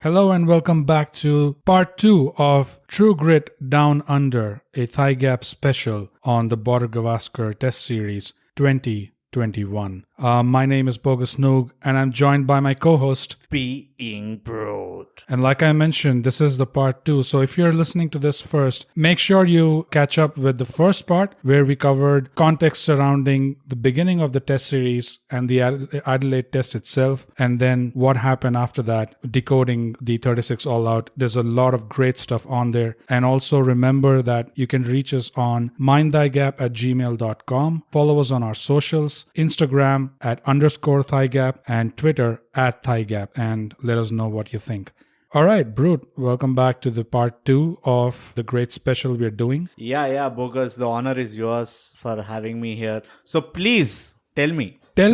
Hello and welcome back to part 2 of True Grit Down Under, a ThyGap special on the Border-Gavaskar Test Series 2021. My name is Bogus Noog and I'm joined by my co-host Being Broad. And like I mentioned, this is the part 2. So if you're listening to this first, make sure you catch up with the first part where we covered context surrounding the beginning of the test series and the Adelaide test itself. And then what happened after that, decoding the 36 all out. There's a lot of great stuff on there. And also remember that you can reach us on mindthygap@gmail.com. Follow us on our socials, Instagram @_ThyGap and Twitter @ThyGap, and let us know what you think. All right, Brute, welcome back to the part 2 of the great special we're doing. Yeah, Bogus, the honor is yours for having me here. So please, tell me. Tell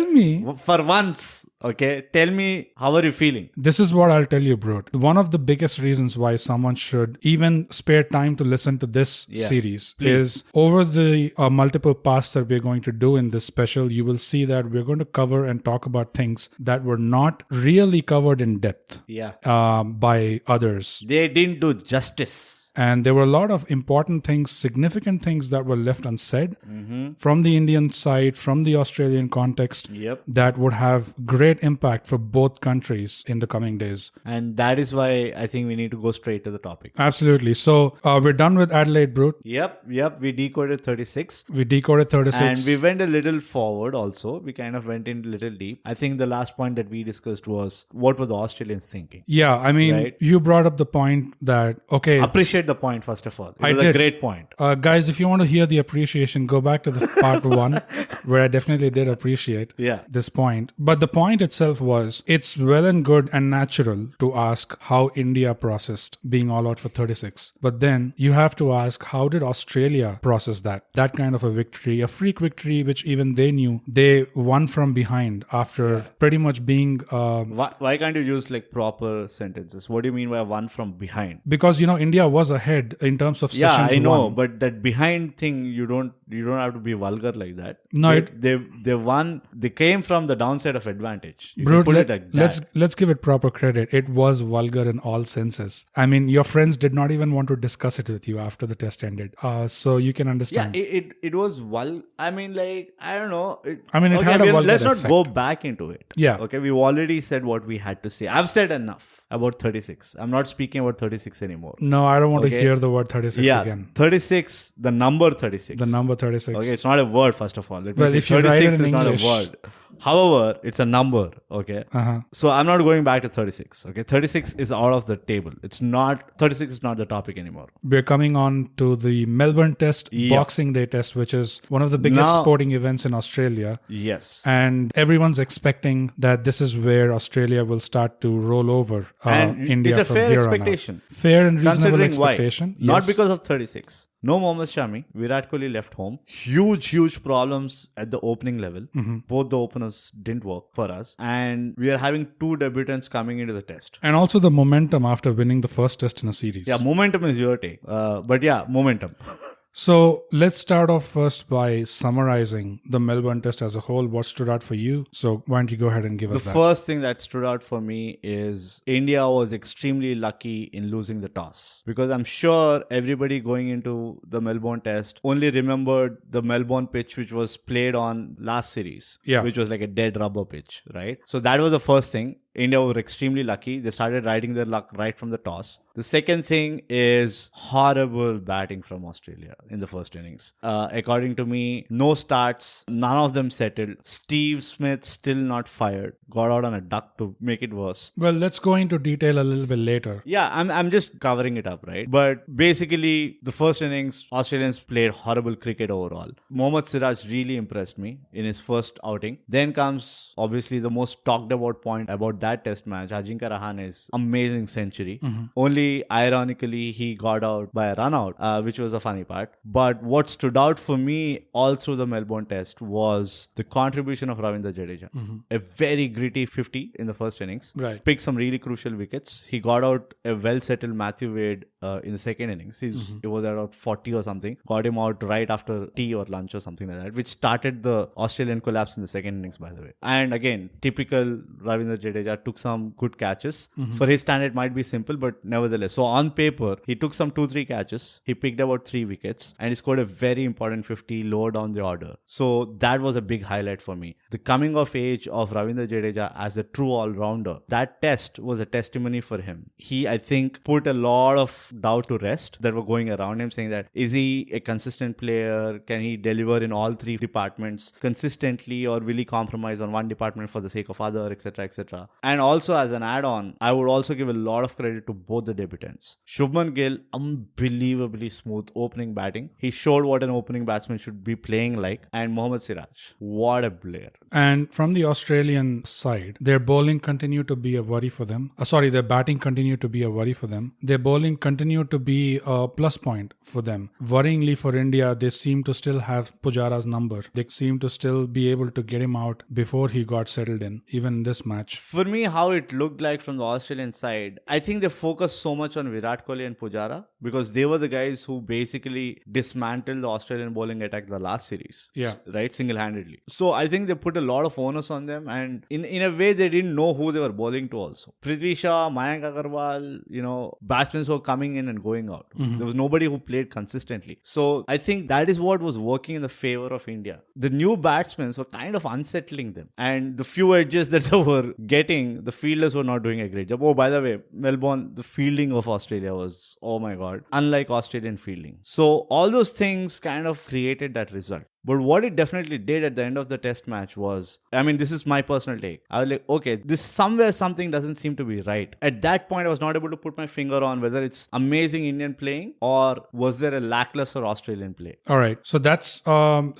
me. For once, okay, tell me, how are you feeling? This is what I'll tell you, Brute. One of the biggest reasons why someone should even spare time to listen to this series is over the multiple parts that we're going to do in this special, you will see that we're going to cover and talk about things that were not really covered in depth by others. They didn't do justice. And there were a lot of important things, significant things that were left unsaid from the Indian side, from the Australian context, that would have great impact for both countries in the coming days. And that is why I think we need to go straight to the topic. Absolutely. So we're done with Adelaide, Brute. Yep. We decoded 36. We decoded 36. And we went a little forward also. We kind of went in a little deep. I think the last point that we discussed was what were the Australians thinking? Yeah, I mean, you brought up the point that, okay. Appreciate the point, first of all. It was a great point. Guys, if you want to hear the appreciation, go back to the part 1 where I definitely did appreciate this point. But the point itself was, it's well and good and natural to ask how India processed being all out for 36. But then you have to ask, how did Australia process that? That kind of a victory, a freak victory, which even they knew they won from behind after pretty much being... Why can't you use like proper sentences? What do you mean by one from behind? Because, India was ahead in terms of sessions. I know, won. but that behind thing, you don't have to be vulgar like that. No, they won. They came from the downside of advantage. Bro, let's give it proper credit. It was vulgar in all senses. I mean, your friends did not even want to discuss it with you after the test ended. So you can understand. Yeah, it was I mean, like, I don't know. It had a vulgar let's not effect. go back into it. Yeah. Okay, we've already said what we had to say. I've said enough about 36. I'm not speaking about 36 anymore. No, I don't want to hear the word 36 again. 36, the number 36. The number 36. Okay, it's not a word, first of all. If you write it in English, is not a word. However, it's a number, okay? So I'm not going back to 36, okay? 36 is out of the table. 36 is not the topic anymore. We're coming on to the Melbourne test, Boxing Day test, which is one of the biggest sporting events in Australia. Yes. And everyone's expecting that this is where Australia will start to roll over India. It's a fair expectation. Fair and reasonable expectation. Why? Not because of 36. No Mohammad Shami. Virat Kohli left home. Huge problems at the opening level. Both the openers didn't work for us. And we are having 2 debutants coming into the test. And also the momentum after winning the first test in a series. Yeah, momentum is your take. But yeah, momentum. So let's start off first by summarizing the Melbourne test as a whole. What stood out for you? So why don't you go ahead and give us that? The first thing that stood out for me is India was extremely lucky in losing the toss. Because I'm sure everybody going into the Melbourne test only remembered the Melbourne pitch which was played on last series. Which was like a dead rubber pitch, right? So that was the first thing. India were extremely lucky. They started riding their luck right from the toss. The second thing is horrible batting from Australia in the first innings. According to me, no starts. None of them settled. Steve Smith still not fired. Got out on a duck to make it worse. Well, let's go into detail a little bit later. Yeah, I'm just covering it up, right? But basically, the first innings, Australians played horrible cricket overall. Mohammad Siraj really impressed me in his first outing. Then comes, obviously, the most talked about point about that test match, Ajinkya Rahane's amazing century. Only ironically, he got out by a run out, which was a funny part. But what stood out for me all through the Melbourne test was the contribution of Ravindra Jadeja. A very gritty 50 in the first innings. Right. Picked some really crucial wickets. He got out a well-settled Matthew Wade in the second innings. It was around 40 or something. Got him out right after tea or lunch or something like that, which started the Australian collapse in the second innings, by the way. And again, typical Ravindra Jadeja Jadeja took some good catches. For his standard, it might be simple, but nevertheless. So on paper, he took some 2-3 catches. He picked about 3 wickets and he scored a very important 50 lower down the order. So that was a big highlight for me. The coming of age of Ravindra Jadeja as a true all-rounder, that test was a testimony for him. He, I think, put a lot of doubt to rest that were going around him, saying that, is he a consistent player? Can he deliver in all 3 departments consistently, or will he compromise on one department for the sake of other, etc., etc. And also as an add-on, I would also give a lot of credit to both the debutants. Shubman Gill, unbelievably smooth opening batting. He showed what an opening batsman should be playing like. And Mohammad Siraj, what a player. And from the Australian side, their bowling continued to be a worry for them. Their batting continued to be a worry for them. Their bowling continued to be a plus point for them. Worryingly for India, they seem to still have Pujara's number. They seem to still be able to get him out before he got settled in, even in this match. For me, how it looked like from the Australian side, I think they focused so much on Virat Kohli and Pujara because they were the guys who basically dismantled the Australian bowling attack the last series. Yeah. Right? Single-handedly. So I think they put a lot of onus on them, and in a way they didn't know who they were bowling to also. Prithvi Shaw, Mayank Agarwal, batsmen were coming in and going out. There was nobody who played consistently. So I think that is what was working in the favor of India. The new batsmen were kind of unsettling them, and the few edges that they were getting, the fielders were not doing a great job. Oh, by the way, Melbourne, the fielding of Australia was, oh my God, unlike Australian fielding. So all those things kind of created that result. But what it definitely did at the end of the test match was, this is my personal take. I was like, okay, something doesn't seem to be right. At that point, I was not able to put my finger on whether it's amazing Indian playing or was there a lackluster Australian play. All right. So that's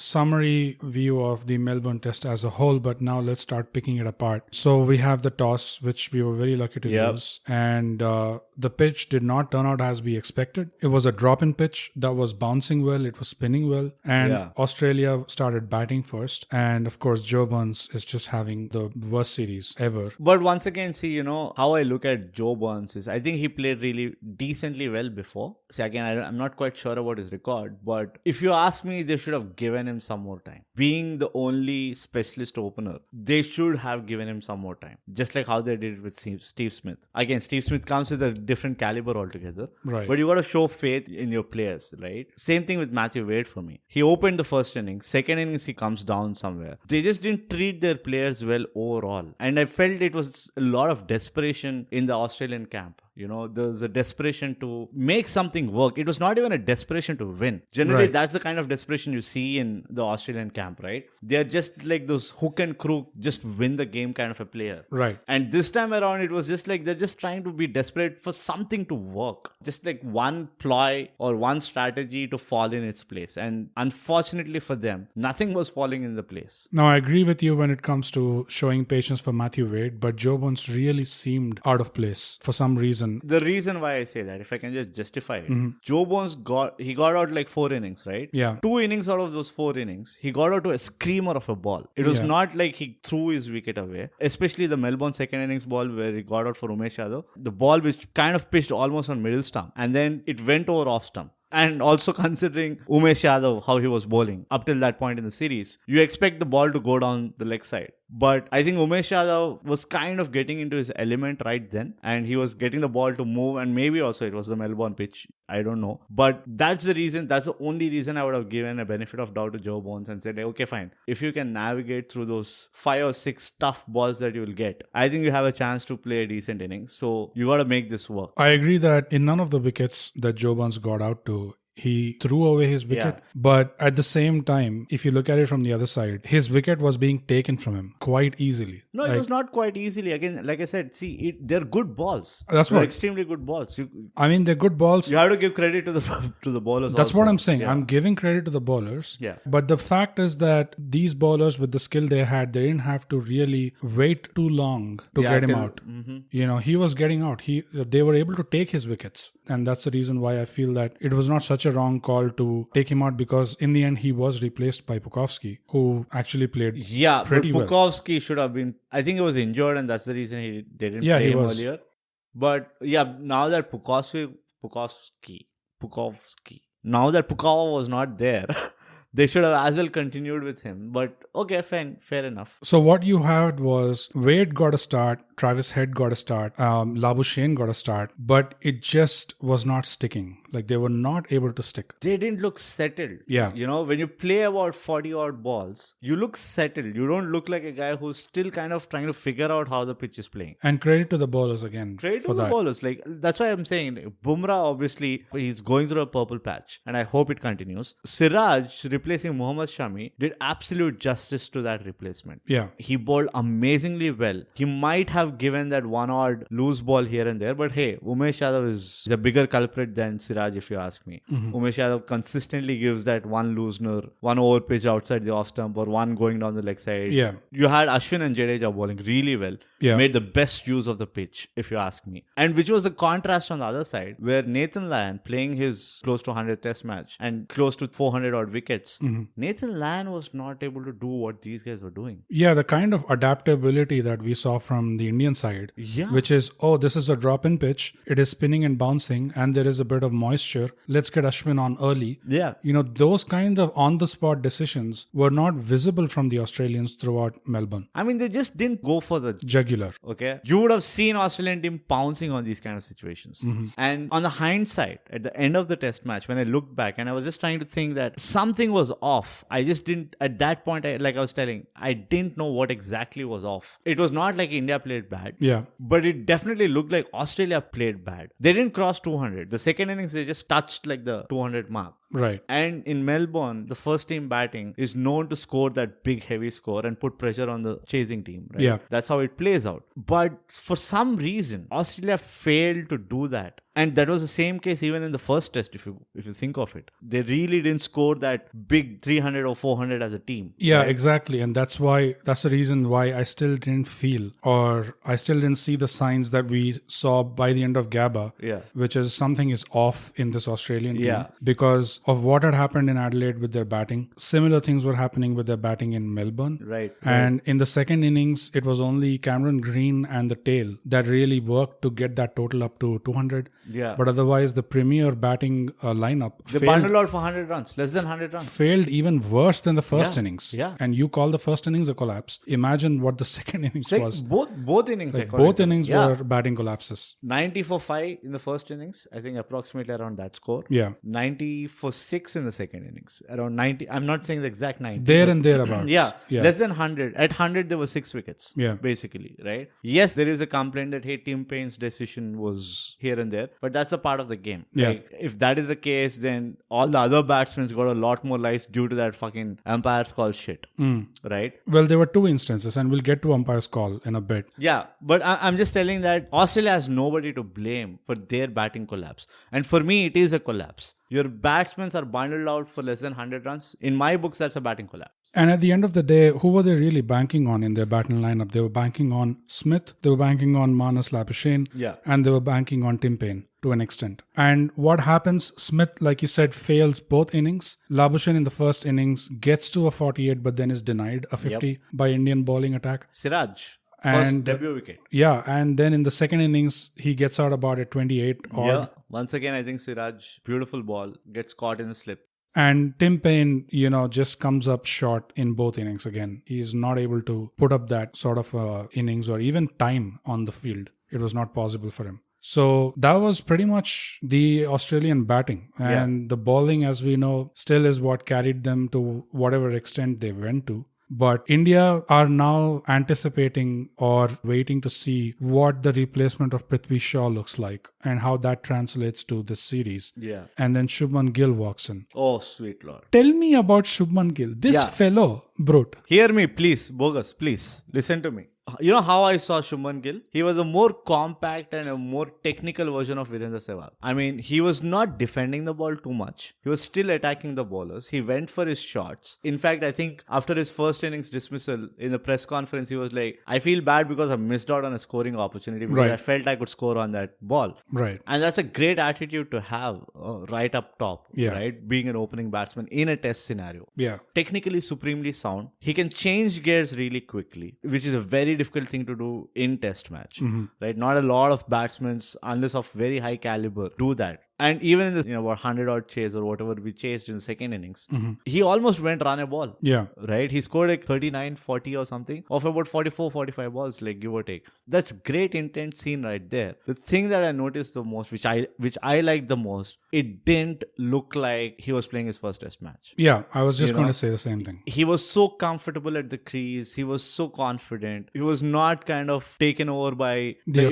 summary view of the Melbourne test as a whole. But now let's start picking it apart. So we have the toss, which we were very lucky to use. And the pitch did not turn out as we expected. It was a drop-in pitch that was bouncing well. It was spinning well. And Australia started batting first, and of course Joe Burns is just having the worst series ever. But once again, see, how I look at Joe Burns is I think he played really decently well before. See, again, I'm not quite sure about his record, but if you ask me, they should have given him some more time. Being the only specialist opener, they should have given him some more time, just like how they did it with Steve Smith. Again, Steve Smith comes with a different caliber altogether, right? But you got to show faith in your players, right? Same thing with Matthew Wade for me. He opened the first innings. Second innings, he comes down somewhere. They just didn't treat their players well overall. And I felt it was a lot of desperation in the Australian camp. There's a desperation to make something work. It was not even a desperation to win. Generally, that's the kind of desperation you see in the Australian camp, right? They're just like those hook and crook, just win the game kind of a player. Right. And this time around, it was just like they're just trying to be desperate for something to work. Just like one ploy or one strategy to fall in its place. And unfortunately for them, nothing was falling in the place. Now, I agree with you when it comes to showing patience for Matthew Wade, but Joe Burns really seemed out of place for some reason. The reason why I say that, if I can just justify it, Joe Burns got out like 4 innings, right? Yeah. 2 innings out of those 4 innings, he got out to a screamer of a ball. It was not like he threw his wicket away, especially the Melbourne second innings ball where he got out for Umesh Yadav. The ball which kind of pitched almost on middle stump and then it went over off stump. And also considering Umesh Yadav, how he was bowling up till that point in the series, you expect the ball to go down the leg side. But I think Umesh Yadav was kind of getting into his element right then. And he was getting the ball to move. And maybe also it was the Melbourne pitch. I don't know. But that's the only reason I would have given a benefit of doubt to Joe Burns and said, okay, fine. If you can navigate through those 5 or 6 tough balls that you will get, I think you have a chance to play a decent innings. So you got to make this work. I agree that in none of the wickets that Joe Burns got out to, he threw away his wicket. But at the same time, if you look at it from the other side, his wicket was being taken from him quite easily. No, it was not quite easily. Again, like I said, they're good balls. They're extremely good balls. They're good balls. You have to give credit to the bowlers. That's also. what I'm saying. Yeah. I'm giving credit to the bowlers. Yeah. But the fact is that these bowlers, with the skill they had, they didn't have to really wait too long to get him out. Mm-hmm. He was getting out. They were able to take his wickets. And that's the reason why I feel that it was not such a wrong call to take him out, because in the end he was replaced by Pucovski, who actually played pretty well. Pucovski should have been, I think he was injured and that's the reason he didn't play him earlier. But now that Pucovski, now that Pukova was not there, They should have as well continued with him. But okay, fine, fair enough. So what you had was Wade got a start, Travis Head got a start, Labuschagne got a start, but it just was not sticking. Like they were not able to stick. They didn't look settled. Yeah. You know, when you play about 40 odd balls, you look settled. You don't look like a guy who's still kind of trying to figure out how the pitch is playing. And credit to the bowlers again. Credit to the bowlers. Like, that's why I'm saying Bumrah, obviously, he's going through a purple patch, and I hope it continues. Siraj replacing Mohammad Shami did absolute justice to that replacement. Yeah. He bowled amazingly well. He might have given that one odd loose ball here and there, but hey, Umesh Yadav is a bigger culprit than Siraj, if you ask me. Umesh Yadav consistently gives that one loosener, one over pitch outside the off stump, or one going down the leg side. Yeah. You had Ashwin and Jadeja bowling really well. Yeah. Made the best use of the pitch, if you ask me. And which was the contrast on the other side, where Nathan Lyon playing his close to 100th test match and close to 400 odd wickets, Nathan Lyon was not able to do what these guys were doing. Yeah, the kind of adaptability that we saw from the Indian side, which is, this is a drop-in pitch, it is spinning and bouncing, and there is a bit of moisture. Let's get Ashwin on early. Yeah. You know, those kind of on-the-spot decisions were not visible from the Australians throughout Melbourne. I mean, they just didn't go for the jugular. Okay. You would have seen Australian team pouncing on these kind of situations. And on the hindsight, at the end of the test match, when I looked back and I was just trying to think that something was off. I just didn't, at that point, like I was telling, I didn't know what exactly was off. It was not like India played bad. Yeah. But it definitely looked like Australia played bad. They didn't cross 200. The second innings, they just touched like the 200 mark. Right. And in Melbourne, the first team batting is known to score that big heavy score and put pressure on the chasing team. Right? Yeah. That's how it plays out. But for some reason, Australia failed to do that. And that was the same case even in the first test, if you think of it. They really didn't score that big 300 or 400 as a team. Yeah, right? Exactly. And that's the reason why I still didn't feel, or I still didn't see the signs that we saw by the end of Gabba, which is something is off in this Australian team because of what had happened in Adelaide with their batting. Similar things were happening with their batting in Melbourne. Right. And in the second innings, it was only Cameron Green and the tail that really worked to get that total up to 200. Yeah. But otherwise, the premier batting lineup they bundled out for 100 runs, less than 100 runs. Failed even worse than the first innings. Yeah. And you call the first innings a collapse. Imagine what the second innings was. Both innings. Like both innings were batting collapses. 90 for 5 in the first innings. I think approximately around that score. Yeah. 90 for 6 in the second innings. Around 90. I'm not saying the exact 90. There and thereabouts. Yeah. Less than 100. At 100, there were 6 wickets. Yeah. Basically, right? Yes, there is a complaint that, hey, Tim Payne's decision was here and there. But that's a part of the game. Yeah. Like, if that is the case, then all the other batsmen got a lot more lice due to that fucking umpire's call shit. Right? Well, there were 2 instances, and we'll get to umpire's call in a bit. Yeah, but I'm just telling that Australia has nobody to blame for their batting collapse. And for me, it is a collapse. Your batsmen are bundled out for less than 100 runs. In my books, that's a batting collapse. And at the end of the day, who were they really banking on in their batting lineup? They were banking on Smith, they were banking on Marnus Labuschagne, and they were banking on Tim Payne to an extent. And what happens? Smith, like you said, fails both innings. Labuschagne in the first innings gets to a 48, but then is denied a 50 by Indian bowling attack. Siraj. And first debut wicket. Yeah, and then in the second innings, he gets out about a 28 odd. Yeah, once again, I think Siraj, beautiful ball, gets caught in the slip. And Tim Payne, just comes up short in both innings again. He is not able to put up that sort of innings or even time on the field. It was not possible for him. So that was pretty much the Australian batting. And the bowling, as we know, still is what carried them to whatever extent they went to. But India are now anticipating or waiting to see what the replacement of Prithvi Shaw looks like and how that translates to this series. Yeah. And then Shubman Gill walks in. Oh, sweet Lord. Tell me about Shubman Gill. This fellow, brute. Hear me, please, Bogus, please. Listen to me. You know how I saw Shubman Gill? He was a more compact and a more technical version of Virendra Sehwag. I mean, he was not defending the ball too much. He was still attacking the bowlers. He went for his shots. In fact, I think after his first innings dismissal in the press conference, he was like, I feel bad because I missed out on a scoring opportunity because I felt I could score on that ball. Right. And that's a great attitude to have right up top, right? Being an opening batsman in a test scenario. Yeah. Technically supremely sound. He can change gears really quickly, which is a very difficult thing to do in test match, right? Not a lot of batsmen, unless of very high caliber, do that. And even in the, about 100 odd chase or whatever we chased in the second innings, he almost went run a ball. Yeah. Right? He scored like 39, 40 or something of about 44, 45 balls, like give or take. That's great intent seen right there. The thing that I noticed the most, which I liked the most, it didn't look like he was playing his first test match. Yeah, I was just going to say the same thing. He was so comfortable at the crease. He was so confident. He was not kind of taken over by the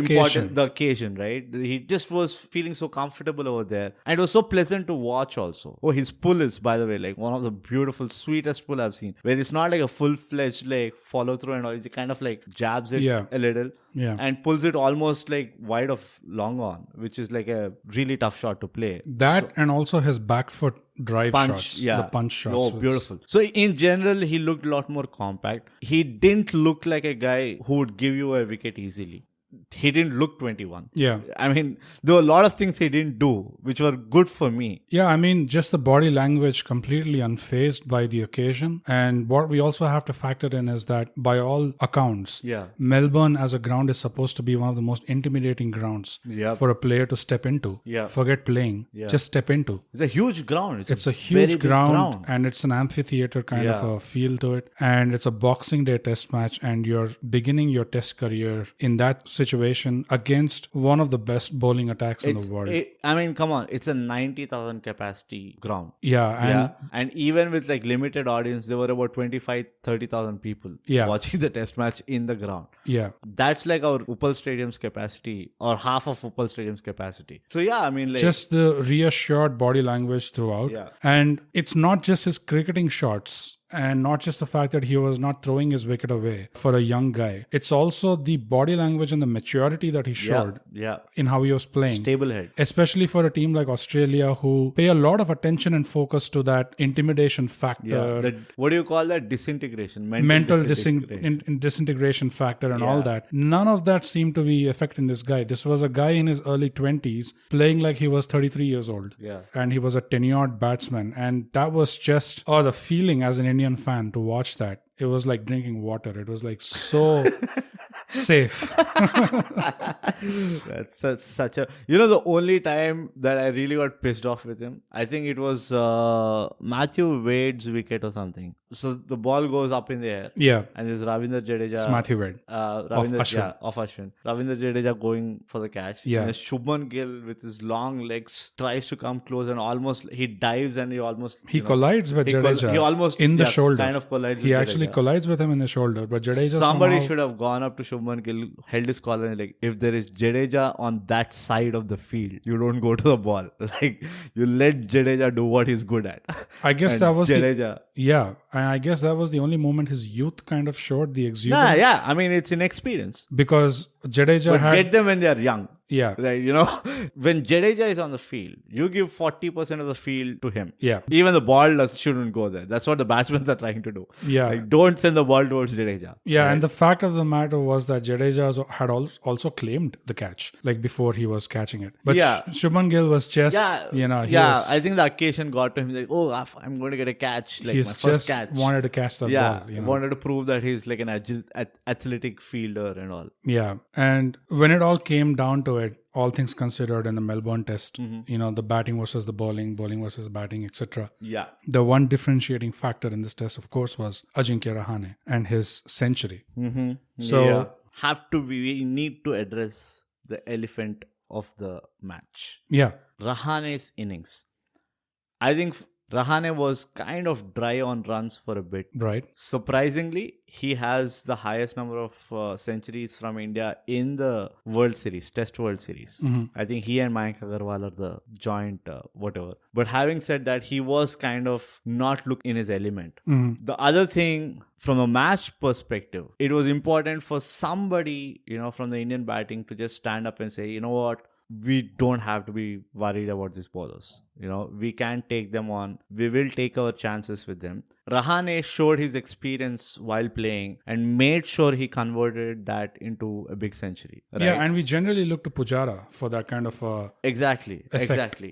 occasion, right? He just was feeling so comfortable over there. And it was so pleasant to watch also. Oh, his pull is, by the way, like one of the beautiful, sweetest pull I've seen. Where it's not like a full-fledged like follow through and all. He kind of like jabs it a little. Yeah. And pulls it almost like wide of long on, which is like a really tough shot to play. And also his back foot drive shots. The punch shots. Oh, beautiful. So in general, he looked a lot more compact. He didn't look like a guy who would give you a wicket easily. He didn't look 21. Yeah. I mean, there were a lot of things he didn't do, which were good for me. Yeah, I mean, just the body language completely unfazed by the occasion. And what we also have to factor in is that by all accounts, Melbourne as a ground is supposed to be one of the most intimidating grounds for a player to step into. Forget playing, just step into. It's a huge ground. It's a huge ground and it's an amphitheater kind of a feel to it. And it's a Boxing Day test match and you're beginning your test career in that situation against one of the best bowling attacks in the world. I mean, come on, it's a 90,000 capacity ground. And even with like limited audience, there were about 25-30,000 people watching the test match in the ground. That's like our Uppal Stadium's capacity or half of Uppal Stadium's capacity. So I mean, like just the reassured body language throughout. And it's not just his cricketing shots. And not just the fact that he was not throwing his wicket away for a young guy. It's also the body language and the maturity that he showed in how he was playing. Stable head. Especially for a team like Australia who pay a lot of attention and focus to that intimidation factor. What do you call that? Disintegration. Mental disintegration factor and all that. None of that seemed to be affecting this guy. This was a guy in his early 20s playing like he was 33 years old. And he was a tenured batsman. And that was just, the feeling as an Indian fan to watch that. It was like drinking water. It was like so safe. That's such a... the only time that I really got pissed off with him, I think it was Matthew Wade's wicket or something. So the ball goes up in the air. And there's Ravindra Jadeja. It's Matthew Wade. Of Ashwin. Ravindra Jadeja going for the catch. And Shubman Gill with his long legs tries to come close and almost... He dives and he collides with Jadeja. He almost... in the shoulder. Kind of collides he actually collides with him in the shoulder. But Jadeja Somebody should have gone up to Shubman Gill, held his collar and like, if there is Jadeja on that side of the field, you don't go to the ball. Like, you let Jadeja do what he's good at. I guess that was Jadeja. And I guess that was the only moment his youth kind of showed the exuberance. I mean, it's inexperience. Because Jadeja get them when they're young. Yeah. Right, when Jadeja is on the field, you give 40% of the field to him. Yeah. Even the ball shouldn't go there. That's what the batsmen are trying to do. Yeah. Like, don't send the ball towards Jadeja. Yeah, right? And the fact of the matter was that Jadeja had also claimed the catch, like before he was catching it. But Shubman Gill was just, I think the occasion got to him like, I'm going to get a catch. Like, he's my first catch. Wanted to catch the ball. Wanted to prove that he's like an athletic fielder and all. Yeah. And when it all came down to it, all things considered in the Melbourne test, the batting versus the bowling versus batting, etc. Yeah. The one differentiating factor in this test, of course, was Ajinkya Rahane and his century. Mm-hmm. So we need to address the elephant of the match. Yeah. Rahane's innings. I think Rahane was kind of dry on runs for a bit. Right. Surprisingly, he has the highest number of centuries from India in the World Series, Test World Series. Mm-hmm. I think he and Mayank Agarwal are the joint whatever. But having said that, he was kind of not look in his element. Mm-hmm. The other thing, from a match perspective, it was important for somebody, from the Indian batting to just stand up and say, you know what? We don't have to be worried about these bowlers. We can take them on. We will take our chances with them. Rahane showed his experience while playing and made sure he converted that into a big century. Right? Yeah, and we generally look to Pujara for that kind of Exactly.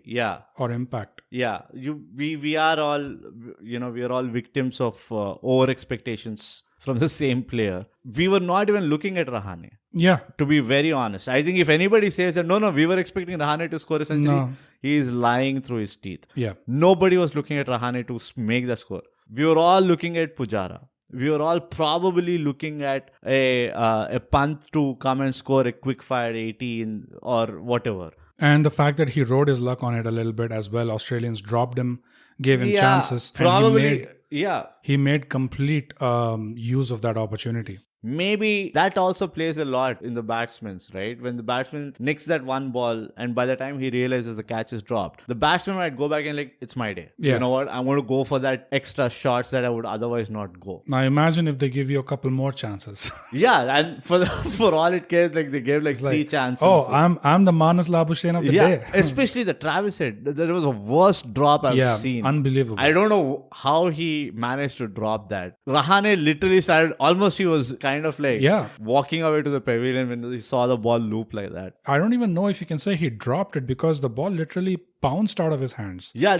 Yeah. Or impact. Yeah. We are all, we are all victims of over expectations from the same player. We were not even looking at Rahane. Yeah. To be very honest. I think if anybody says that, no, we were expecting Rahane to score a century, he is lying through his teeth. Yeah. Nobody was looking at Rahane to make the score. We were all looking at Pujara. We were all probably looking at a punt to come and score a quick fire 18 or whatever. And the fact that he rode his luck on it a little bit as well. Australians dropped him, gave him chances. Probably. He made complete use of that opportunity. Maybe that also plays a lot in the batsman's, right? When the batsman nicks that one ball and by the time he realizes the catch is dropped, the batsman might go back and like, it's my day. Yeah. You know what? I'm going to go for that extra shots that I would otherwise not go. Now imagine if they give you a couple more chances. Yeah, and for all it cares, like they gave like 3 chances. Oh, I'm the Marnus Labuschagne of the day. Especially the Travis Head. That was the worst drop I've seen. Unbelievable. I don't know how he managed to drop that. Rahane literally started, almost he was kind of like walking away to the pavilion when he saw the ball loop like that. I don't even know if you can say he dropped it because the ball literally bounced out of his hands. Yeah,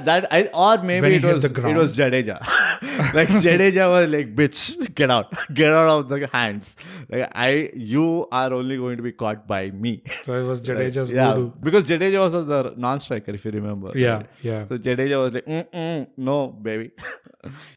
or maybe it was Jadeja. Like Jadeja was like, bitch, get out of the hands. Like you are only going to be caught by me. So it was Jadeja's voodoo. Because Jadeja was the non-striker, if you remember. Yeah, right? yeah. So Jadeja was like, no, baby.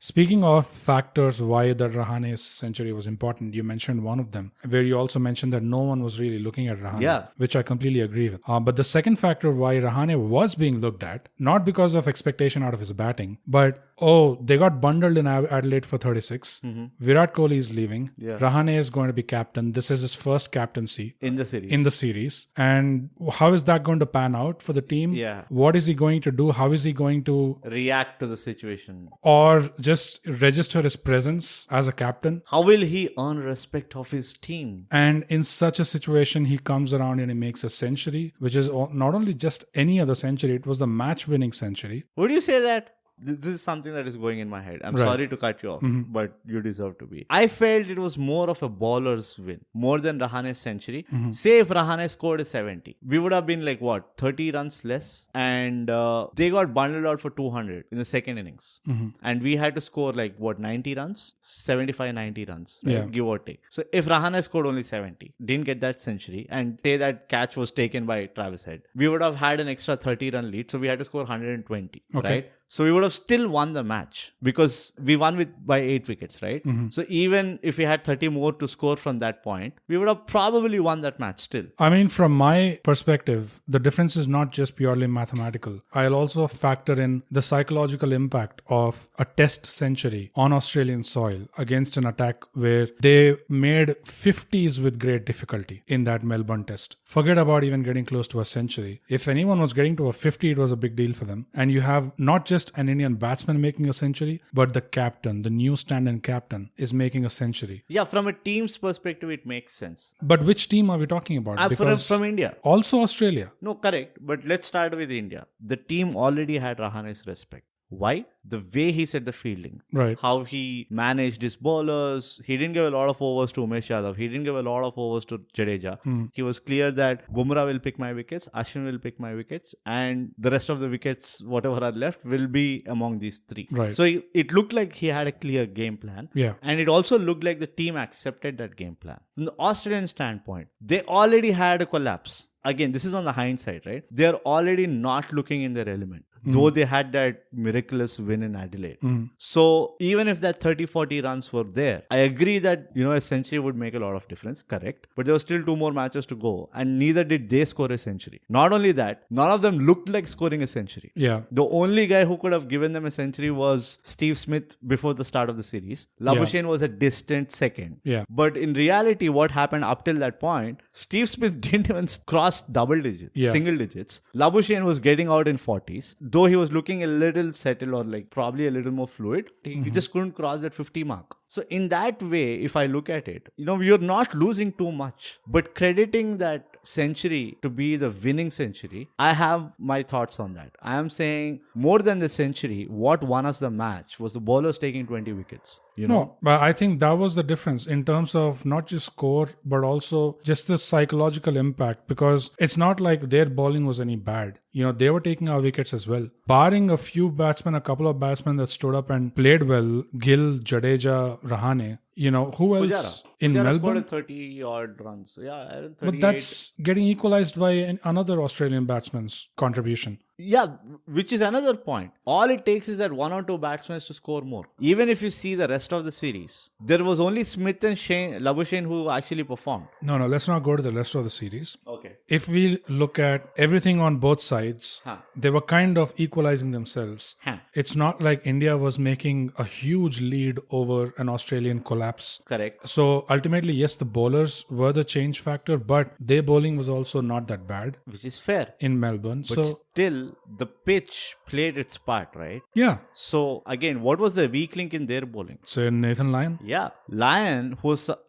Speaking of factors why the Rahane's century was important, you mentioned one of them, where you also mentioned that no one was really looking at Rahane, which I completely agree with. But the second factor why Rahane was being looked at, not because of expectation out of his batting, but they got bundled in Adelaide for 36. Mm-hmm. Virat Kohli is leaving. Yeah. Rahane is going to be captain. This is his first captaincy in the series. And how is that going to pan out for the team? Yeah. What is he going to do? How is he going to react to the situation? Or just register his presence as a captain? How will he earn respect of his team? And in such a situation, he comes around and he makes a century, which is not only just any other century, it was the match-winning century. Would you say that? This is something that is going in my head. I'm sorry to cut you off, but you deserve to be. I felt it was more of a bowler's win, more than Rahane's century. Say if Rahane scored a 70, we would have been like, 30 runs less? And they got bundled out for 200 in the second innings. And we had to score 90 runs? 75, 90 runs, right? Give or take. So if Rahane scored only 70, didn't get that century, and say that catch was taken by Travis Head, we would have had an extra 30-run lead. So we had to score 120, right? So we would have still won the match because we won by 8 wickets, right? So even if we had 30 more to score from that point, we would have probably won that match still. I mean, from my perspective, the difference is not just purely mathematical. I'll also factor in the psychological impact of a test century on Australian soil against an attack where they made 50s with great difficulty in that Melbourne test. Forget about even getting close to a century. If anyone was getting to a 50, it was a big deal for them. And you have not just an Indian batsman making a century, but the captain, the new stand-in captain, is making a century. Yeah, from a team's perspective, it makes sense. But which team are we talking about? Because from India. Also Australia. No, correct. But let's start with India. The team already had Rahane's respect. Why? The way he set the fielding. Right. How he managed his bowlers. He didn't give a lot of overs to Umesh Yadav. He didn't give a lot of overs to Jadeja. He was clear that Bumrah will pick my wickets, Ashwin will pick my wickets, and the rest of the wickets, whatever are left, will be among these 3. Right. So it looked like he had a clear game plan. Yeah. And it also looked like the team accepted that game plan. From the Australian standpoint, they already had a collapse. Again, this is on the hindsight, right? They're already not looking in their element. Though they had that miraculous win in Adelaide. So even if that 30-40 runs were there, I agree that, a century would make a lot of difference, correct? But there were still 2 more matches to go and neither did they score a century. Not only that, none of them looked like scoring a century. Yeah. The only guy who could have given them a century was Steve Smith before the start of the series. Labuschagne was a distant second. Yeah. But in reality, what happened up till that point, Steve Smith didn't even cross double digits, single digits. Labuschagne was getting out in 40s. Though he was looking a little settled or probably a little more fluid, he just couldn't cross that 50 mark. So in that way, if I look at it, you're not losing too much, but crediting that century to be the winning century, I have my thoughts on that. I am saying more than the century, what won us the match was the bowlers taking 20 wickets. No, but I think that was the difference in terms of not just score, but also just the psychological impact, because it's not like their bowling was any bad. They were taking our wickets as well. Barring a few batsmen, a couple of batsmen that stood up and played well, Gill, Jadeja, Rahane, Who else in Pujara Melbourne? scored 30 odd runs. Yeah, 38. But that's getting equalized by another Australian batsman's contribution. Yeah, which is another point. All it takes is that one or two batsmen to score more. Even if you see the rest of the series, there was only Smith and Labuschagne who actually performed. No, let's not go to the rest of the series. Okay. If we look at everything on both sides, they were kind of equalizing themselves. It's not like India was making a huge lead over an Australian collapse. Correct. So ultimately, yes, the bowlers were the change factor, but their bowling was also not that bad. Which is fair. In Melbourne. But still, the pitch played its part, right? Yeah. So again, what was the weak link in their bowling? So Nathan Lyon? Yeah. Lyon,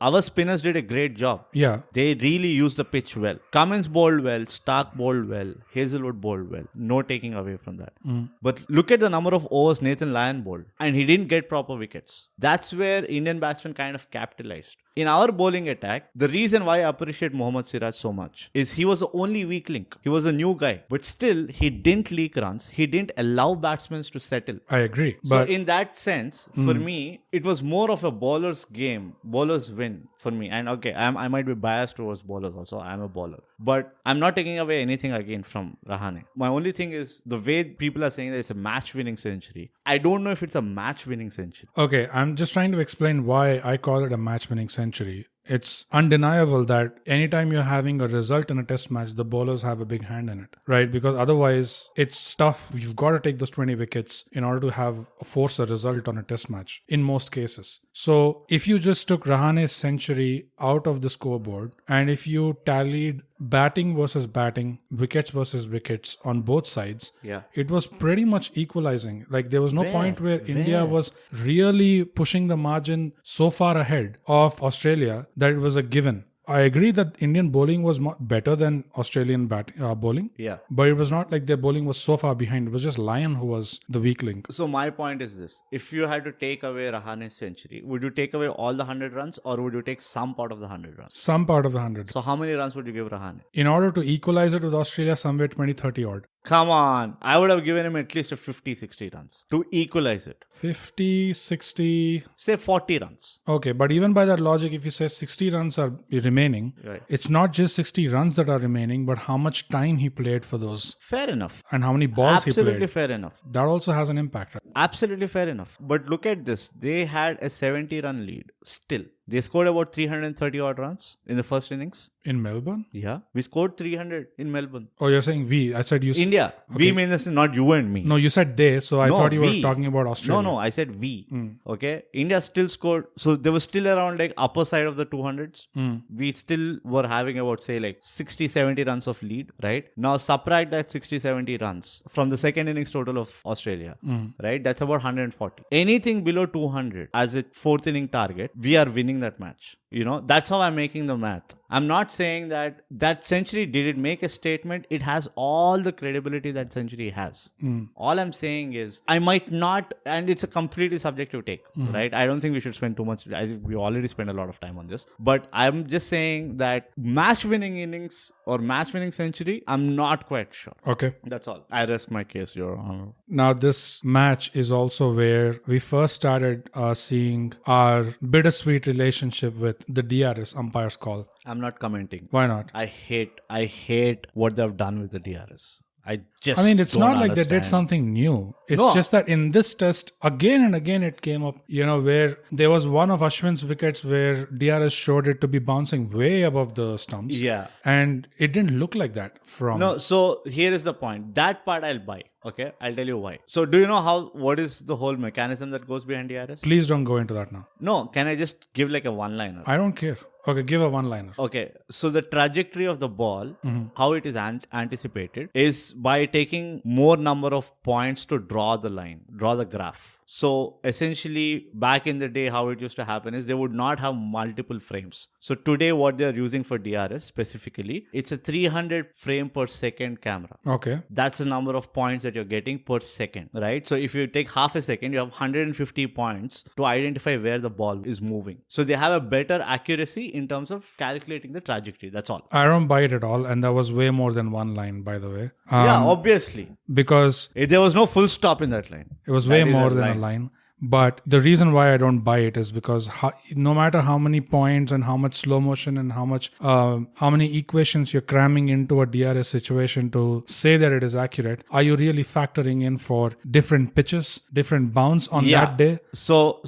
our spinners did a great job. Yeah. They really used the pitch well. Cummins bowled well, Stark bowled well, Hazelwood bowled well. No taking away from that. But look at the number of overs Nathan Lyon bowled. And he didn't get proper wickets. That's where Indian batsmen kind of capitalized. In our bowling attack, the reason why I appreciate Mohammad Siraj so much is he was the only weak link. He was a new guy. But still, he didn't leak runs. He didn't allow batsmen to settle. I agree. So in that sense, for me, it was more of a bowler's game, bowler's win for me. And okay, I might be biased towards bowlers also. I'm a bowler. But I'm not taking away anything again from Rahane. My only thing is the way people are saying that it's a match-winning century. I don't know if it's a match-winning century. Okay, I'm just trying to explain why I call it a match-winning century. It's undeniable that anytime you're having a result in a test match, the bowlers have a big hand in it, right? Because otherwise, it's tough. You've got to take those 20 wickets in order to force a result on a test match in most cases. So if you just took Rahane's century out of the scoreboard and if you tallied batting versus batting, wickets versus wickets on both sides, it was pretty much equalizing. Like there was no point where India was really pushing the margin so far ahead of Australia that it was a given. I agree that Indian bowling was better than Australian bowling. Yeah. But it was not like their bowling was so far behind. It was just Lyon who was the weak link. So my point is this. If you had to take away Rahane's century, would you take away all the 100 runs or would you take some part of the 100 runs? Some part of the 100. So how many runs would you give Rahane? In order to equalize it with Australia, somewhere 20-30 odd. Come on. I would have given him at least a 50-60 runs to equalize it. 50, 60... Say 40 runs. Okay, but even by that logic, if you say 60 runs are remaining, it's not just 60 runs that are remaining, but how much time he played for those. Fair enough. And how many balls he played. Absolutely fair enough. That also has an impact, right? Absolutely fair enough. But look at this. They had a 70-run lead still. They scored about 330 odd runs in the first innings. In Melbourne? Yeah. We scored 300 in Melbourne. Oh, you're saying we. I said you. India. Okay. We means this is not you and me. No, you said they. So I thought you were talking about Australia. No, I said we. Okay. India still scored. So they were still around like upper side of the 200s. We still were having about say like 60-70 runs of lead. Right. Now subtract that 60-70 runs from the second innings total of Australia. Right. That's about 140. Anything below 200 as a fourth inning target, we are winning that match. That's how I'm making the math. I'm not saying that century, did it make a statement? It has all the credibility that century has. All I'm saying is, I might not, and it's a completely subjective take, right? I don't think we should spend too much. I think we already spent a lot of time on this. But I'm just saying that match-winning innings or match-winning century, I'm not quite sure. Okay. That's all. I rest my case, Your Honor. Now, this match is also where we first started seeing our bittersweet relationship with the DRS umpire's call. I'm not commenting. Why not? I hate what they've done with the DRS. It's not like they did something new. It's just that in this test, again and again it came up, where there was one of Ashwin's wickets where DRS showed it to be bouncing way above the stumps. Yeah. And it didn't look like that from... No, so here is the point. That part I'll buy. Okay, I'll tell you why. So do you know what is the whole mechanism that goes behind DRS? Please don't go into that now. No, can I just give like a one-liner? I don't care. Okay, give a one-liner. Okay, so the trajectory of the ball, how it is anticipated is by taking more number of points to draw the graph. So essentially, back in the day, how it used to happen is they would not have multiple frames. So today, what they're using for DRS specifically, it's a 300 frame per second camera. Okay. That's the number of points that you're getting per second, right? So if you take half a second, you have 150 points to identify where the ball is moving. So they have a better accuracy in terms of calculating the trajectory. That's all. I don't buy it at all. And that was way more than one line, by the way. Yeah, obviously. Because... there was no full stop in that line. It was way more than a line. But the reason why I don't buy it is because no matter how many points and how much slow motion and how many equations you're cramming into a DRS situation to say that it is accurate, are you really factoring in for different pitches, different bounce on that day? So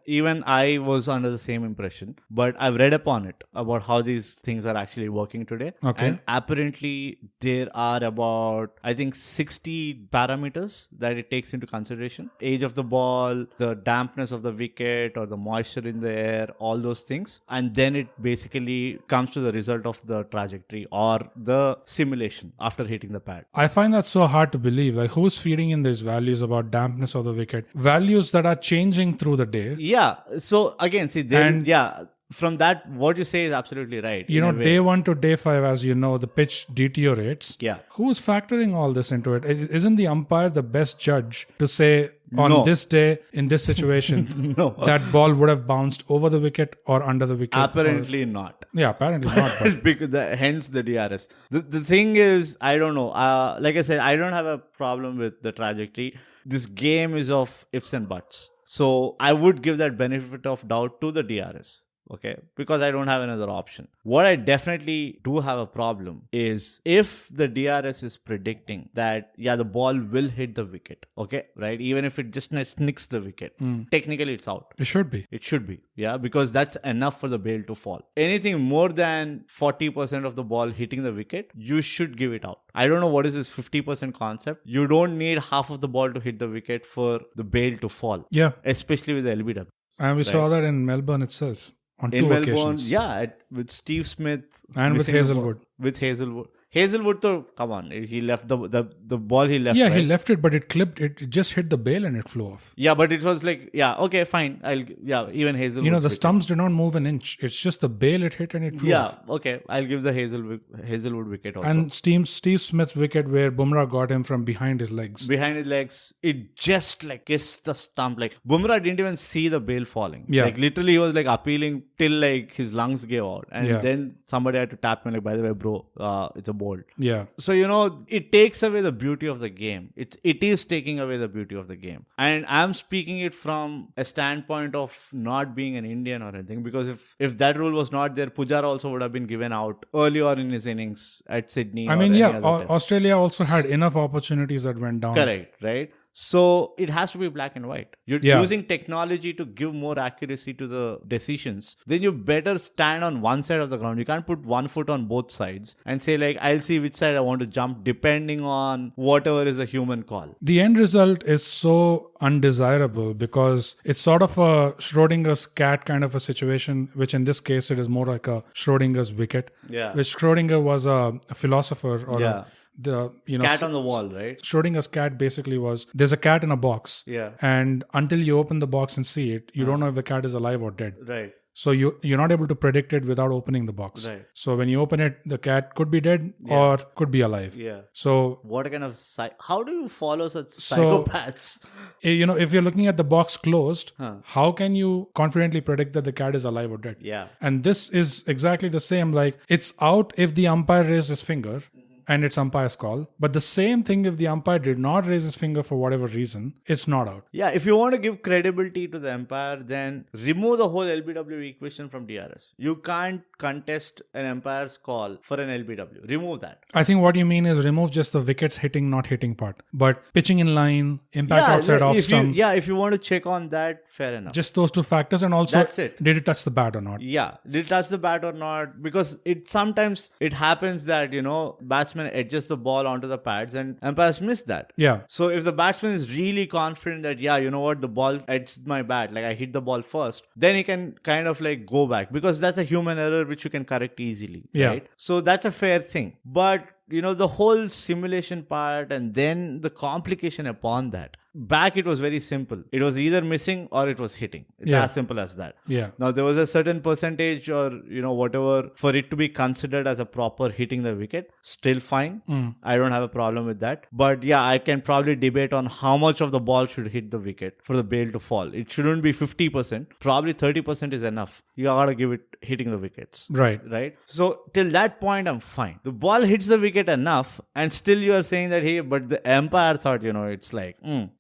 even I was under the same impression, but I've read upon it about how these things are actually working today. Okay. And apparently there are about, I think, 60 parameters that it takes into consideration. Age of the ball, the dampness of the wicket or the moisture in the air, all those things. And then it basically comes to the result of the trajectory or the simulation after hitting the pad. I find that so hard to believe. Like, who's feeding in these values about dampness of the wicket? Values that are changing through the day. Yeah. So again, see, from that, what you say is absolutely right. Day 1 to day 5, as you know, the pitch deteriorates. Yeah. Who's factoring all this into it? Isn't the umpire the best judge to say on this day, in this situation, that ball would have bounced over the wicket or under the wicket? Apparently not. Yeah, apparently not. Because hence the DRS. The thing is, I don't know. Like I said, I don't have a problem with the trajectory. This game is of ifs and buts. So I would give that benefit of doubt to the DRS. Okay, because I don't have another option. What I definitely do have a problem is if the DRS is predicting that, the ball will hit the wicket. Okay, right? Even if it just nicks the wicket, technically it's out. It should be. It should be. Yeah, because that's enough for the bail to fall. Anything more than 40% of the ball hitting the wicket, you should give it out. I don't know what is this 50% concept. You don't need half of the ball to hit the wicket for the bail to fall. Yeah. Especially with the LBW. And we saw that in Melbourne itself. On in two Melbourne, occasions. With Steve Smith and with Hazelwood. Hazelwood, though, come on, he left the ball. He left. Yeah, right? He left it, but it clipped. It just hit the bail and it flew off. Yeah, but it was like, okay, fine. Even Hazelwood. The stumps did not move an inch. It's just the bail it hit and it flew off. Yeah, okay. I'll give the Hazelwood wicket also. And Steve Smith's wicket where Bumrah got him from behind his legs. It just kissed the stump. Bumrah didn't even see the bail falling. Yeah. Literally he was appealing till his lungs gave out. And then somebody had to tap him by the way, bro, it's a bold. Yeah. So, it takes away the beauty of the game. It is taking away the beauty of the game. And I'm speaking it from a standpoint of not being an Indian or anything. Because if that rule was not there, Pujara also would have been given out earlier in his innings at Sydney. Australia also had enough opportunities that went down. Correct, right? So it has to be black and white. You're using technology to give more accuracy to the decisions. Then you better stand on one side of the ground. You can't put one foot on both sides and say I'll see which side I want to jump depending on whatever is a human call. The end result is so undesirable because it's sort of a Schrodinger's cat kind of a situation, which in this case it is more like a Schrodinger's wicket. Yeah. Which Schrodinger was a philosopher or the cat on the wall, right? Schrodinger's cat basically was there's a cat in a box, and until you open the box and see it, you don't know if the cat is alive or dead, right? So you're not able to predict it without opening the box, right? So when you open it, the cat could be dead or could be alive. So what kind of how do you follow such psychopaths? If you're looking at the box closed, how can you confidently predict that the cat is alive or dead? And this is exactly the same. It's out if the umpire raises his finger. And it's umpire's call. But the same thing if the umpire did not raise his finger for whatever reason, it's not out. Yeah, if you want to give credibility to the umpire, then remove the whole LBW equation from DRS. You can't contest an umpire's call for an LBW. Remove that. I think what you mean is remove just the wickets hitting, not hitting part. But pitching in line, impact outside off stump. If you want to check on that, fair enough. Just those two factors, and also that's it. Did it touch the bat or not? Yeah, did it touch the bat or not? Because sometimes it happens that, batsmen adjust the ball onto the pads and umpires miss that. Yeah. So if the batsman is really confident that, the ball edged my bat, I hit the ball first, then he can kind of go back because that's a human error which you can correct easily. Yeah. Right? So that's a fair thing. But the whole simulation part and then the complication upon that. Back, it was very simple. It was either missing or it was hitting. It's as simple as that. Yeah. Now, there was a certain percentage or, whatever for it to be considered as a proper hitting the wicket. Still fine. I don't have a problem with that. But I can probably debate on how much of the ball should hit the wicket for the bail to fall. It shouldn't be 50%. Probably 30% is enough. You got to give it hitting the wickets. Right. So, till that point, I'm fine. The ball hits the wicket enough and still you are saying that, hey, but the umpire thought, it's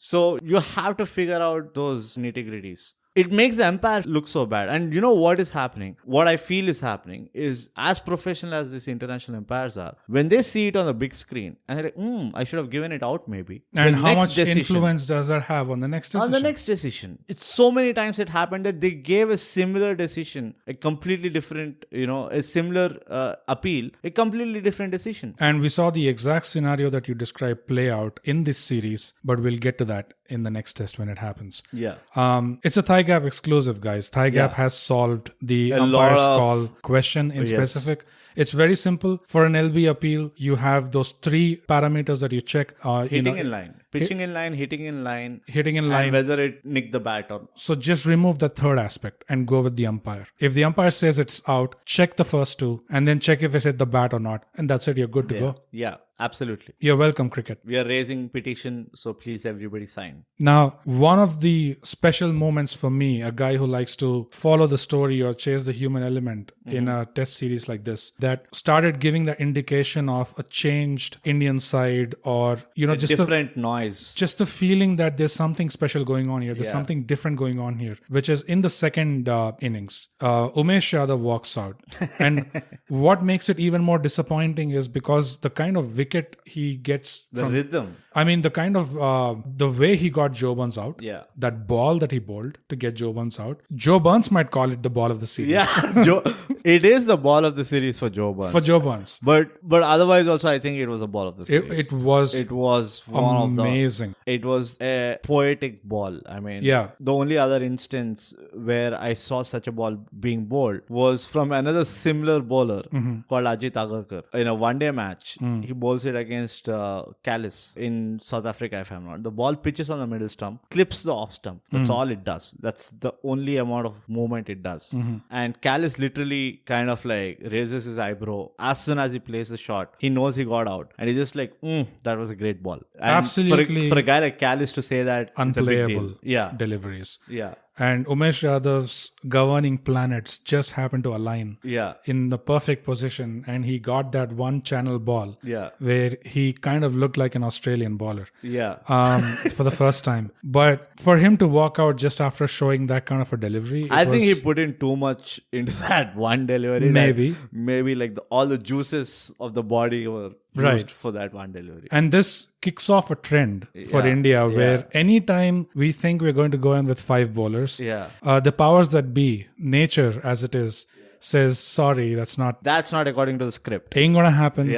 So you have to figure out those nitty-gritties. It makes the umpire look so bad. And you know what is happening? What I feel is happening is, as professional as these international umpires are, when they see it on the big screen and they're like, I should have given it out maybe. And how much influence does that have on the next decision? On the next decision. It's so many times it happened that they gave a similar decision, a completely different, a similar appeal, a completely different decision. And we saw the exact scenario that you described play out in this series, but we'll get to that in the next test when it happens. Yeah. It's a ThyGap exclusive, guys. ThyGap has solved the umpire's call question in specific. It's very simple. For an LB appeal, you have those 3 parameters that you check. Hitting in line. Pitching in line, hitting in line. And whether it nicked the bat or... So just remove the third aspect and go with the umpire. If the umpire says it's out, check the first 2 and then check if it hit the bat or not. And that's it. You're good to go. Yeah, absolutely. You're welcome, cricket. We are raising petition, so please everybody sign. Now, one of the special moments for me, a guy who likes to follow the story or chase the human element in a test series like this, that started giving the indication of a changed Indian side or, just different noise. Just the feeling that there's something special going on here. There's something different going on here, which is in the second innings. Umesh Yadav walks out. And what makes it even more disappointing is because the kind of wicket he gets the rhythm. I mean, the kind of, the way he got Joe Burns out, that ball that he bowled to get Joe Burns out, Joe Burns might call it the ball of the series. Yeah, it is the ball of the series for Joe Burns. For Joe Burns. But otherwise also, I think it was a ball of the series. It was one amazing. It was a poetic ball. I mean, the only other instance where I saw such a ball being bowled was from another similar bowler called Ajit Agarkar. In a one-day match, he bowls it against Callis in South Africa, if I'm not. The ball pitches on the middle stump, clips the off stump. That's all it does. That's the only amount of movement it does. And Callis literally kind of like raises his eyebrow as soon as he plays the shot. He knows he got out. And he's just like, that was a great ball. And absolutely. For a guy like Callis to say that, unplayable deliveries. Yeah. And Umesh Yadav's governing planets just happened to align in the perfect position. And he got that one channel ball where he kind of looked like an Australian bowler for the first time. But for him to walk out just after showing that kind of a delivery, I think he put in too much into that one delivery. Maybe like all the juices of the body were used for that one delivery. And this kicks off a trend for India where anytime we think we're going to go in with 5 bowlers, the powers that be, nature as it is, says, sorry, that's not according to the script. Ain't gonna happen.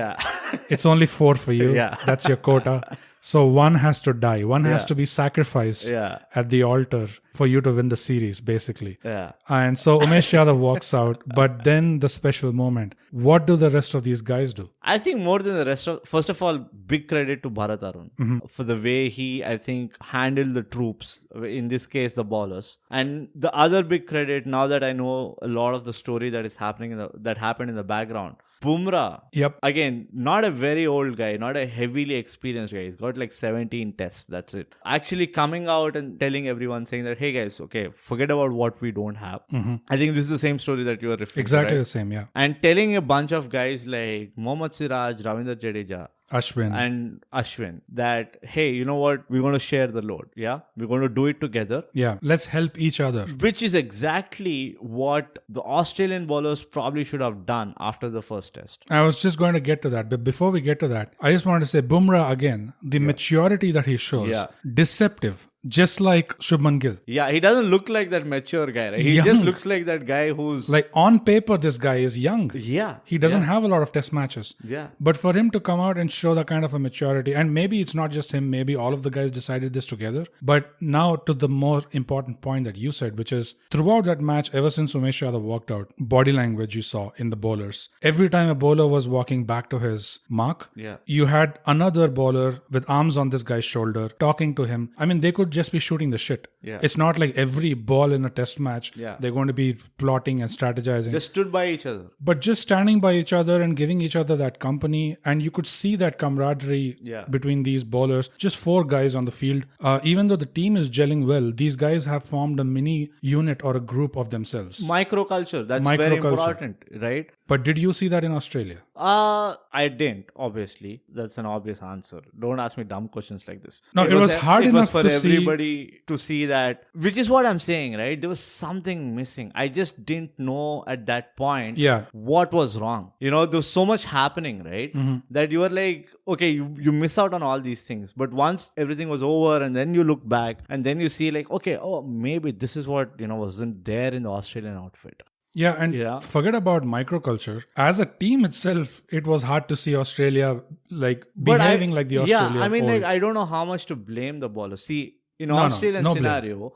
It's only 4 for you. That's your quota. So one has to die. One has to be sacrificed at the altar for you to win the series, basically. And so Umesh Yadav walks out. But then the special moment. What do the rest of these guys do? I think more than the rest of... First of all, big credit to Bharat Arun for the way he, I think, handled the troops. In this case, the bowlers. And the other big credit, now that I know a lot of the story that is happening that happened in the background. Bumrah, again, not a very old guy, not a heavily experienced guy. He's got like 17 tests, that's it. Actually coming out and telling everyone, saying that, hey guys, okay, forget about what we don't have. I think this is the same story that you are referring to. Exactly the same, And telling a bunch of guys like Mohammad Siraj, Ravindra Jadeja, Ashwin that, hey, you know what? We're going to share the load. Yeah. We're going to do it together. Yeah. Let's help each other. Which is exactly what the Australian bowlers probably should have done after the first test. I was just going to get to that. But before we get to that, I just wanted to say Bumrah again, the maturity that he shows, deceptive. Just like Shubman Gill. Yeah, he doesn't look like that mature guy, right? He just looks like that guy who's... Like on paper, this guy is young. Yeah. He doesn't have a lot of test matches. Yeah. But for him to come out and show the kind of a maturity, and maybe it's not just him, maybe all of the guys decided this together. But now to the more important point that you said, which is throughout that match, ever since Umesh Yadav walked out, body language you saw in the bowlers. Every time a bowler was walking back to his mark, you had another bowler with arms on this guy's shoulder, talking to him. I mean, they could just be shooting the shit. It's not like every ball in a test match, they're going to be plotting and strategizing. Just stood by each other. But just standing by each other and giving each other that company. And you could see that camaraderie between these bowlers. Just 4 guys on the field. Even though the team is gelling well, these guys have formed a mini unit or a group of themselves. Microculture. That's very important, right? But did you see that in Australia? I didn't, obviously. That's an obvious answer. Don't ask me dumb questions like this. No, it was hard enough for to everybody to see that, which is what I'm saying, right? There was something missing. I just didn't know at that point what was wrong. You know, there was so much happening, right? That you were like, okay, you miss out on all these things. But once everything was over and then you look back and then you see like, okay, oh, maybe this is what, wasn't there in the Australian outfit. Yeah, and forget about microculture. As a team itself, it was hard to see Australia behaving like the Australia. Yeah, I mean, I don't know how much to blame the bowlers. See, in Australian scenario,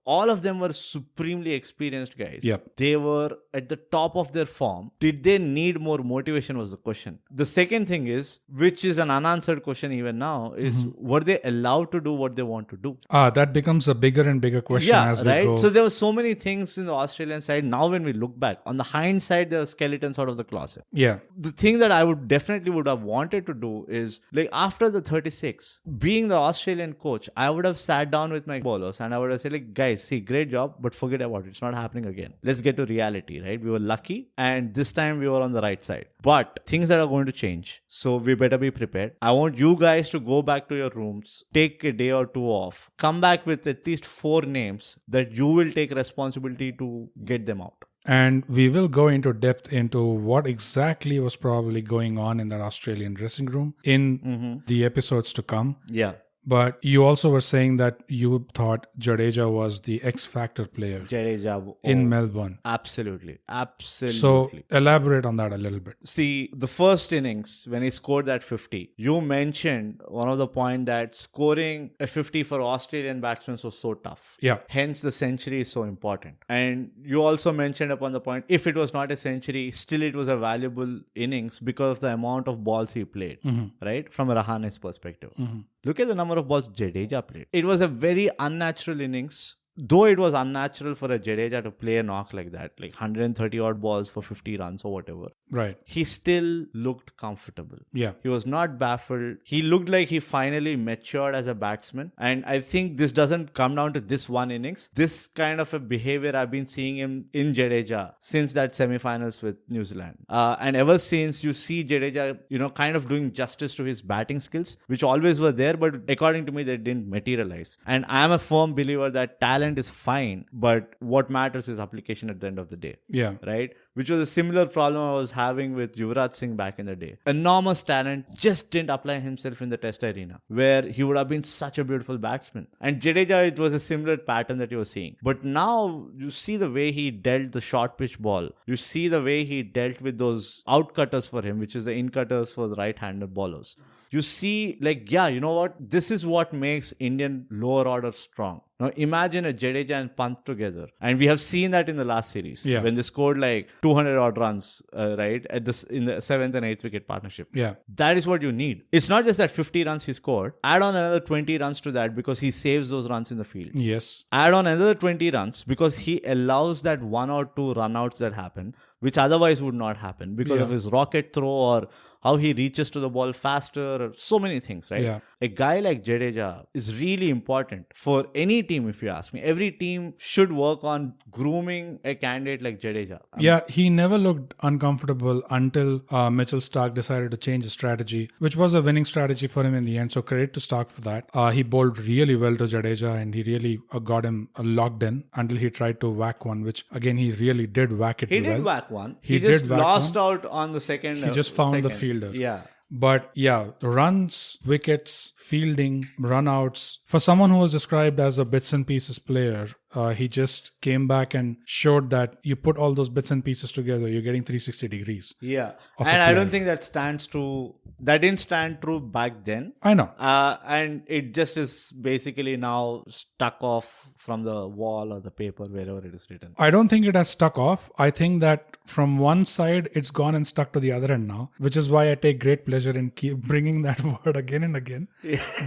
all of them were supremely experienced guys. Yep. They were at the top of their form. Did they need more motivation was the question. The second thing is, which is an unanswered question even now, is were they allowed to do what they want to do? That becomes a bigger and bigger question as we go. So there were so many things in the Australian side. Now when we look back, on the hindsight, there are skeletons out of the closet. Yeah. The thing that I would have wanted to do is, like after the 36, being the Australian coach, I would have sat down with my bowlers and I would have said like, guys, see, great job, but forget about it. It's not happening again. Let's get to reality, right? We were lucky and this time we were on the right side. But things that are going to change. So we better be prepared. I want you guys to go back to your rooms, take a day or two off, come back with at least 4 names that you will take responsibility to get them out. And we will go into depth into what exactly was probably going on in that Australian dressing room in the episodes to come. Yeah. But you also were saying that you thought Jadeja was the X-factor player in Melbourne. Absolutely. So elaborate on that a little bit. See, the first innings, when he scored that 50, you mentioned one of the point that scoring a 50 for Australian batsmen was so tough. Yeah. Hence, the century is so important. And you also mentioned upon the point, if it was not a century, still it was a valuable innings because of the amount of balls he played, right? From Rahane's perspective. Look at the number of balls Jadeja played. It was a very unnatural innings. Though it was unnatural for a Jadeja to play a knock like that, like 130 odd balls for 50 runs or whatever. Right. He still looked comfortable. Yeah. He was not baffled. He looked like he finally matured as a batsman. And I think this doesn't come down to this one innings. This kind of a behavior I've been seeing him in Jadeja since that semi-finals with New Zealand. And ever since, you see Jadeja, kind of doing justice to his batting skills, which always were there, but according to me, they didn't materialize. And I am a firm believer that talent is fine, but what matters is application at the end of the day. Yeah. Right? Which was a similar problem I was having with Yuvraj Singh back in the day. Enormous talent, just didn't apply himself in the test arena, where he would have been such a beautiful batsman. And Jadeja, it was a similar pattern that you were seeing. But now, you see the way he dealt the short pitch ball. You see the way he dealt with those outcutters for him, which is the in-cutters for the right-handed bowlers. You see, you know what? This is what makes Indian lower order strong. Now, imagine a Jadeja and Pant together. And we have seen that in the last series. Yeah. When they scored 200 odd runs, right? In the 7th and 8th wicket partnership. Yeah. That is what you need. It's not just that 50 runs he scored. Add on another 20 runs to that because he saves those runs in the field. Yes. Add on another 20 runs because he allows that 1 or 2 run-outs that happen, which otherwise would not happen because of his rocket throw or how he reaches to the ball faster, or so many things, right? Yeah. A guy like Jadeja is really important for any team, if you ask me. Every team should work on grooming a candidate like Jadeja. He never looked uncomfortable until Mitchell Starc decided to change his strategy, which was a winning strategy for him in the end. So credit to Starc for that. He bowled really well to Jadeja and he really got him locked in until he tried to whack one, which again, he really did whack it well. He did whack one. He just lost out on the second. He just found the fielder. Yeah. But runs, wickets, fielding, run-outs. For someone who was described as a bits and pieces player, he just came back and showed that you put all those bits and pieces together, you're getting 360 degrees. Yeah. And I don't think that stands true. That didn't stand true back then. I know. And it just is basically now stuck off from the wall or the paper, wherever it is written. I don't think it has stuck off. I think that from one side, it's gone and stuck to the other end now, which is why I take great pleasure in keep bringing that word again and again,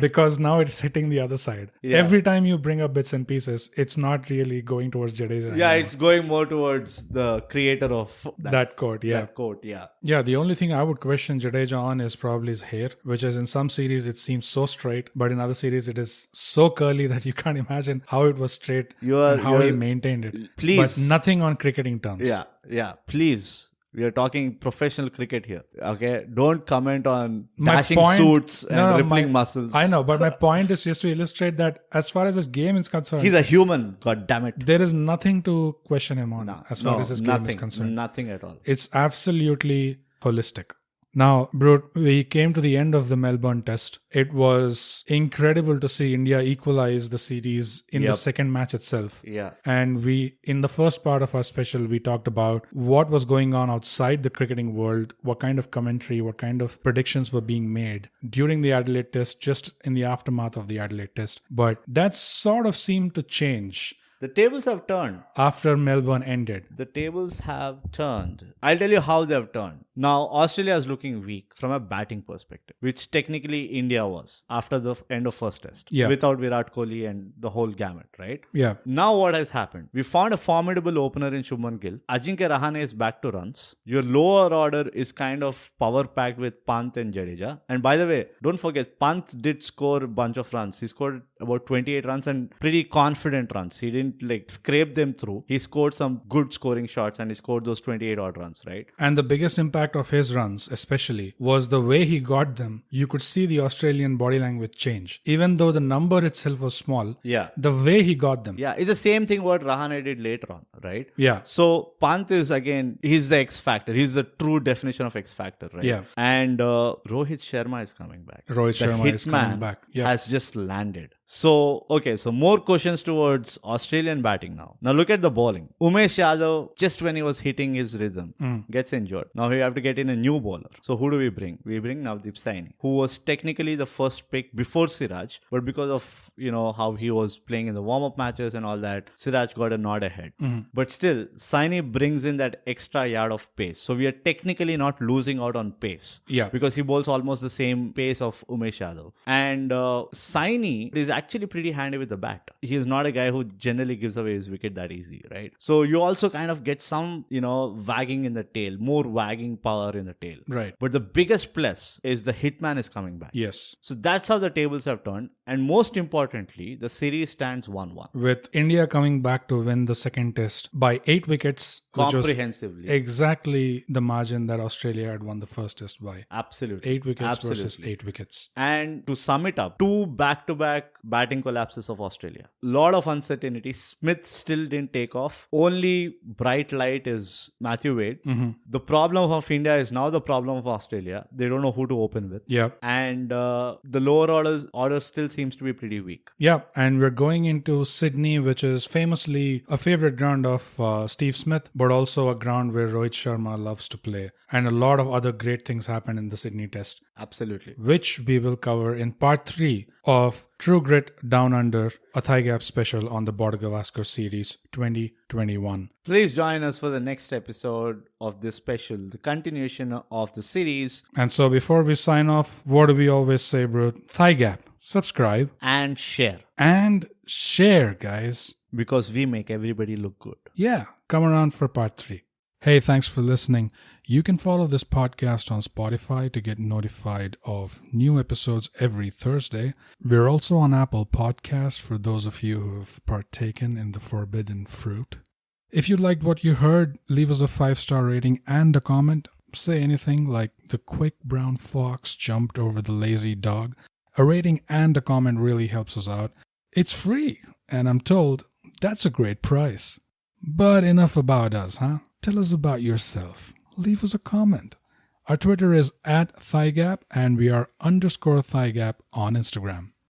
because now it's hitting the other side. Yeah. Every time you bring up bits and pieces, it's not really going towards Jadeja. Yeah, anymore. It's going more towards the creator of that quote. Yeah. That quote, yeah. Yeah, the only thing I would question Jadeja on is probably his hair, which is in some series it seems so straight, but in other series it is so curly that you can't imagine how it was straight and how he maintained it. Please. But nothing on cricketing terms. Yeah. Please We are talking professional cricket here. Okay, don't comment on dashing suits and rippling muscles. I know, but my point is just to illustrate that as far as this game is concerned, he's a human. God damn it. There is nothing to question him on as far as this game is concerned. Nothing at all. It's absolutely holistic. Now, Brute, we came to the end of the Melbourne test. It was incredible to see India equalize the series in the second match itself. Yeah. And in the first part of our special, we talked about what was going on outside the cricketing world, what kind of commentary, what kind of predictions were being made during the Adelaide test, just in the aftermath of the Adelaide test. But that sort of seemed to change. The tables have turned. After Melbourne ended. The tables have turned. I'll tell you how they've turned. Now, Australia is looking weak from a batting perspective, which technically India was after the end of first test. Yeah. Without Virat Kohli and the whole gamut, right? Yeah. Now what has happened? We found a formidable opener in Shubman Gill. Ajinkya Rahane is back to runs. Your lower order is kind of power-packed with Pant and Jadeja. And by the way, don't forget, Pant did score a bunch of runs. He scored about 28 runs and pretty confident runs. He didn't scrape them through. He scored some good scoring shots and he scored those 28 odd runs, right? And the biggest impact of his runs, especially, was the way he got them. You could see the Australian body language change. Even though the number itself was small, the way he got them. Yeah, it's the same thing what Rahane did later on, right? Yeah. So Pant is, again, he's the X factor. He's the true definition of X factor, right? Yeah. And Rohit Sharma is coming back. Rohit Sharma is coming back. Yeah. Has just landed. So more questions towards Australian batting now. Now look at the bowling. Umesh Yadav, just when he was hitting his rhythm, gets injured. Now we have to get in a new bowler. So who do we bring? We bring Navdeep Saini, who was technically the first pick before Siraj, but because of, how he was playing in the warm-up matches and all that, Siraj got a nod ahead. But still, Saini brings in that extra yard of pace. So we are technically not losing out on pace. Yeah. Because he bowls almost the same pace of Umesh Yadav. And Saini is actually pretty handy with the bat. He is not a guy who generally gives away his wicket that easy, right? So you also kind of get some, wagging in the tail, more wagging power in the tail. Right. But the biggest plus is the hitman is coming back. Yes. So that's how the tables have turned. And most importantly, the series stands 1-1. With India coming back to win the second test by 8 wickets. Comprehensively. Which was exactly the margin that Australia had won the first test by. Absolutely. 8 wickets versus 8 wickets. And to sum it up, 2 back-to-back batting collapses of Australia. Lot of uncertainty. Smith still didn't take off. Only bright light is Matthew Wade. The problem of India is now the problem of Australia. They don't know who to open with. Yeah. And the lower order still seems to be pretty weak. Yeah. And we're going into Sydney, which is famously a favorite ground of Steve Smith, but also a ground where Rohit Sharma loves to play. And a lot of other great things happen in the Sydney test. Absolutely. Which we will cover in part 3 of True Grit Down Under, a ThyGap special on the Border-Gavaskar series 2021. Please join us for the next episode of this special, the continuation of the series. And so before we sign off, what do we always say, bro? ThyGap, subscribe. And share. And share, guys. Because we make everybody look good. Yeah, come around for part 3. Hey, thanks for listening. You can follow this podcast on Spotify to get notified of new episodes every Thursday. We're also on Apple Podcasts for those of you who have partaken in the forbidden fruit. If you liked what you heard, leave us a 5-star rating and a comment. Say anything like the quick brown fox jumped over the lazy dog. A rating and a comment really helps us out. It's free, and I'm told that's a great price. But enough about us, huh? Tell us about yourself. Leave us a comment. Our Twitter is @ThyGap and we are _ThyGap on Instagram.